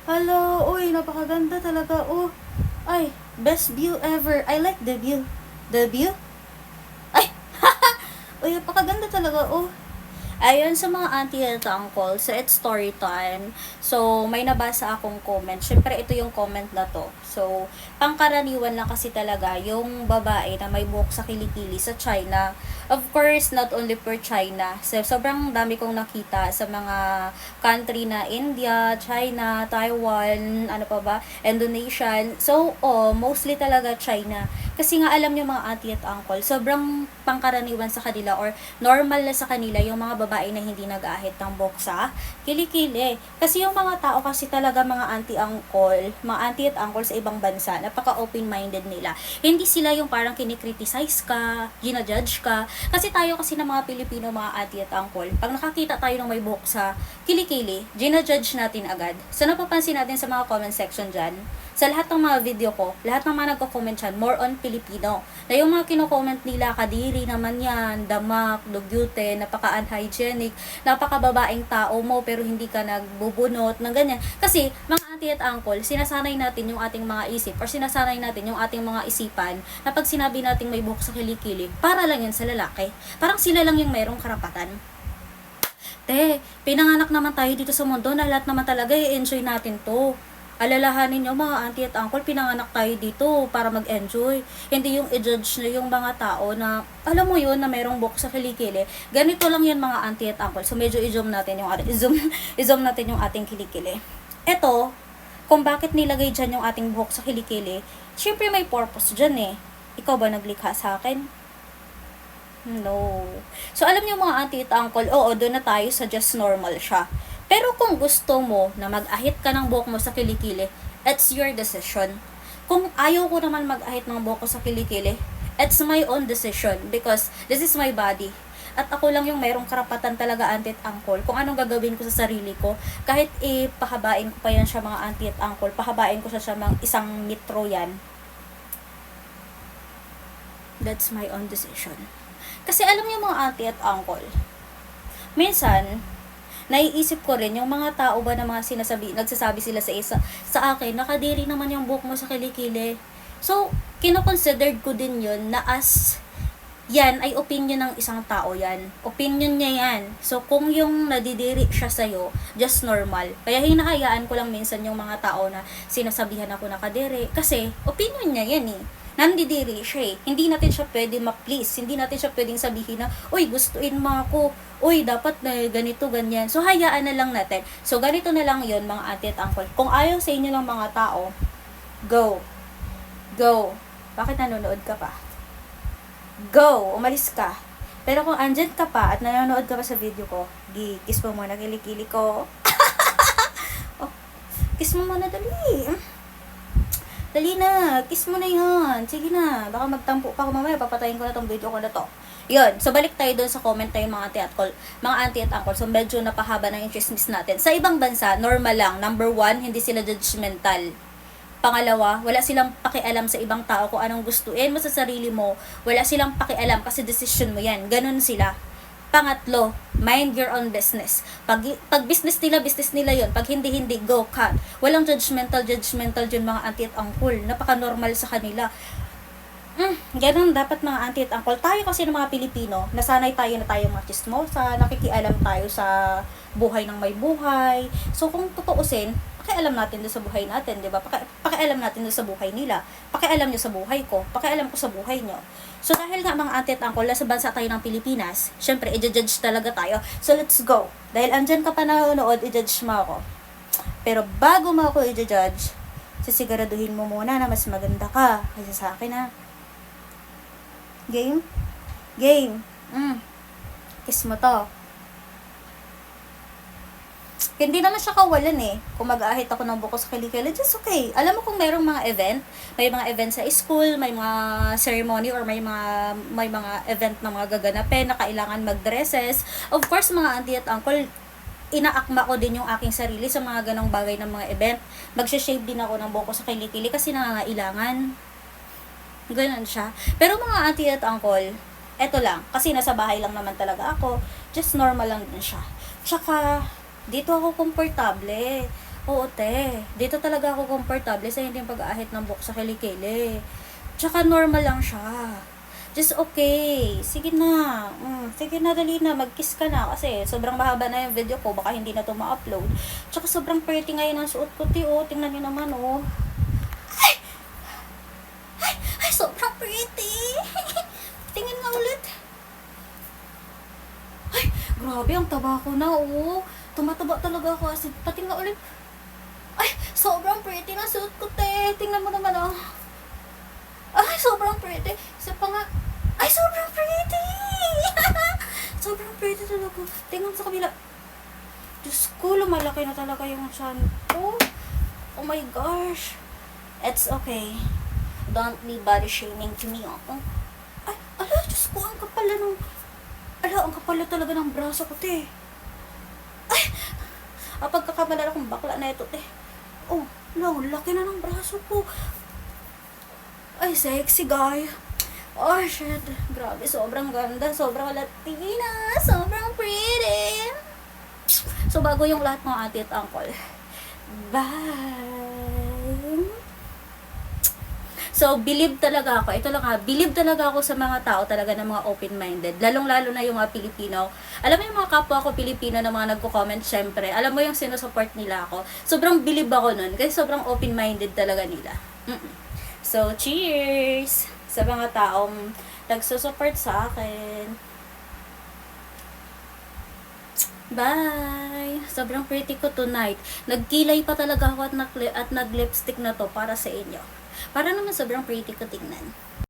Hello, uy, napakaganda talaga. Oh, ay, best view ever. I like the view. The view? Ay, uy, napakaganda talaga. Oh, ayun sa mga auntie at uncle, so it's story time. So, may nabasa akong comment. Syempre, ito yung comment na to. So, pangkaraniwan lang kasi talaga yung babae na may buhok sa kilikili sa China. Of course, not only for China. So, sobrang dami kong nakita sa mga country na India, China, Taiwan, ano pa ba, Indonesian. So, mostly talaga China. Kasi nga alam niyo mga auntie at uncle, sobrang pangkaraniwan sa kanila or normal na sa kanila yung mga babae na hindi nag-ahit ng buhok sa kilikili. Kasi yung mga tao kasi talaga mga auntie at uncle sa ibang bansa, napaka open-minded nila. Hindi sila yung parang kinikriticize ka, ginajudge ka. Kasi tayo kasi ng mga Pilipino, mga auntie at uncle, pag nakakita tayo ng may buhok sa kilikili, ginajudge natin agad. So napapansin natin sa mga comment section dyan, sa lahat ng mga video ko, lahat ng mga nagko-comment dyan, more on Filipino. Na yung mga kino-comment nila, kadiri naman yan, damak, dugyute, napaka-unhygienic, napaka-babaeng tao mo, pero hindi ka nagbubunot, ng ganyan. Kasi, mga auntie at uncle, sinasanay natin yung ating mga isip, or sinasanay natin yung ating mga isipan, na pag sinabi nating may buhok sa kilikili, para lang yun sa lalaki. Parang sila lang yung mayroong karapatan. Te, pinanganak naman tayo dito sa mundo na lahat naman talaga i-enjoy natin to. Alalahanin nyo mga auntie at uncle, pinanganak tayo dito para mag-enjoy. Hindi yung i-judge na yung mga tao na, alam mo yun, na mayroong buhok sa kilikili. Ganito lang yan mga auntie at uncle. So medyo i-zoom natin yung i-zoom natin yung ating kilikili. Eto, kung bakit nilagay dyan yung ating buhok sa kilikili, syempre may purpose dyan eh. Ikaw ba naglikha sa akin? No. So, alam niyo mga auntie at uncle, oo, doon na tayo sa just normal siya. Pero kung gusto mo na mag-ahit ka ng buhok mo sa kilikili, it's your decision. Kung ayaw ko naman mag-ahit ng buhok ko sa kilikili, it's my own decision because this is my body. At ako lang yung mayroong karapatan talaga, auntie at uncle, kung anong gagawin ko sa sarili ko. Kahit pahabain ko pa yan siya mga auntie at uncle, pahabain ko siya mga isang metro yan. That's my own decision. Kasi alam niyo mga auntie at uncle, minsan, naiisip ko rin yung mga tao ba na mga nagsasabi sila sa akin, nakadiri naman yung buhok mo sa kilikili. So, kino-considered ko din yun na as yan ay opinion ng isang tao yan. Opinion niya yan. So, kung yung nadidiri siya sa'yo, just normal. Kaya hinahayaan ko lang minsan yung mga tao na sinasabihan ako nakadiri. Kasi, opinion niya yan eh. Nandidiri siya eh. Hindi natin siya pwede ma-please. Hindi natin siya pwedeng sabihin na, uy, gustuin mo ako. Uy, dapat na ganito, ganyan. So, hayaan na lang natin. So, ganito na lang yon mga auntie at uncle. Kung ayaw sa inyo ng mga tao, go. Go. Bakit nanonood ka pa? Go. Umalis ka. Pero kung andyan ka pa at nanonood ka pa sa video ko, kiss mo muna kilikili ko. Oh, kiss mo muna dali. Dali na, kiss mo na yan. Sige na, baka magtampo pa ako mamaya, papatayin ko na tong video ko na to. Yun, so balik tayo doon sa comment tayo mga auntie at uncle. So medyo napahaba ng yung chismis natin. Sa ibang bansa, normal lang. Number 1, hindi sila judgmental. Pangalawa, wala silang pakialam sa ibang tao kung anong gustuin mo sa sarili mo. Wala silang pakialam kasi decision mo yan. Ganun sila. Pangatlo, mind your own business. Pag business nila yun. Pag hindi, go cut. Walang judgmental dyan mga auntie at uncle. Napaka-normal sa kanila. Ganun dapat mga auntie at uncle. Tayo kasi ng mga Pilipino, nasanay tayo na tayong machismosa, nakikialam tayo sa buhay ng may buhay. So, kung tutuusin, pakialam natin doon sa buhay natin, di ba? Pakialam natin doon sa buhay nila. Pakialam nyo sa buhay ko. Pakialam ko sa buhay nyo. So, dahil nga mga auntie at uncle, nasa bansa tayo ng Pilipinas, syempre, i-judge talaga tayo. So, let's go. Dahil andyan ka pa nanonood, i-judge mo ako. Pero bago mo ako i-judge, sisiguraduhin mo muna na mas maganda ka kaysa sa akin, ha? Game? Game. Kiss mo to. Hindi naman siya kawalan eh. Kung mag-ahit ako ng buko sa kilikili, just okay. Alam mo kung mayroong mga event, may mga event sa school, may mga ceremony, or may mga event na mga gaganapin na kailangan mag-dresses. Of course, mga auntie at uncle, inaakma ko din yung aking sarili sa mga ganong bagay ng mga event. Mag-shave din ako ng buko sa kilikili kasi nangangailangan. Ganun siya. Pero mga auntie at uncle, eto lang. Kasi nasa bahay lang naman talaga ako. Just normal lang din siya. Tsaka, dito ako komportable. Oo, te. Dito talaga ako komportable sa hindi pag-aahit ng buhok sa kilikili. Tsaka normal lang siya. Just okay. Sige na. Sige na, dali na. Mag-kiss ka na. Kasi sobrang mahaba na yung video ko. Baka hindi na to ma-upload. Tsaka sobrang pretty ngayon ang suot ko, te. Oh, tingnan niyo naman, oh. Ay! Ay, sobrang pretty. Tingin nga ulit. Ay, grabe. Ang taba ko na, oh. Tumataba talaga ako. As in, patingin nga ulit. Ay, sobrang pretty na suot ko, te. Tingnan mo naman, oh. Ay, sobrang pretty. Isa pa nga. Ay, sobrang pretty! Sobrang pretty talaga. Tingnan sa kabila. Diyos ko, lumalaki na talaga yung chan ko. Oh my gosh. It's okay. Don't be body shaming to me, oh. Ay, ala, Diyos ko, ang kapal na ng... Ala, ang kapal na talaga ng braso ko, te. Ay, pagkakamala akong bakla na ito, te. Oh, lang, laki na ng braso ko. Ay, sexy guy. Oh, shit. Grabe, sobrang ganda. Sobrang Latina. Sobrang pretty. So, bago yung lahat ng ate at uncle. Bye. So, believe talaga ako. Ito lang ha. Believe talaga ako sa mga tao talaga na mga open-minded. Lalong-lalo na yung mga Pilipino. Alam mo yung mga kapwa ko Pilipino na mga nagko-comment, syempre. Alam mo yung sinusupport nila ako. Sobrang believe ako nun. Kasi sobrang open-minded talaga nila. So, cheers sa mga taong nagsusupport sa akin. Bye! Sobrang pretty ko tonight. Nagkilay pa talaga ako at nag-lipstick na to para sa inyo. Para naman sobrang pretty ko tingnan.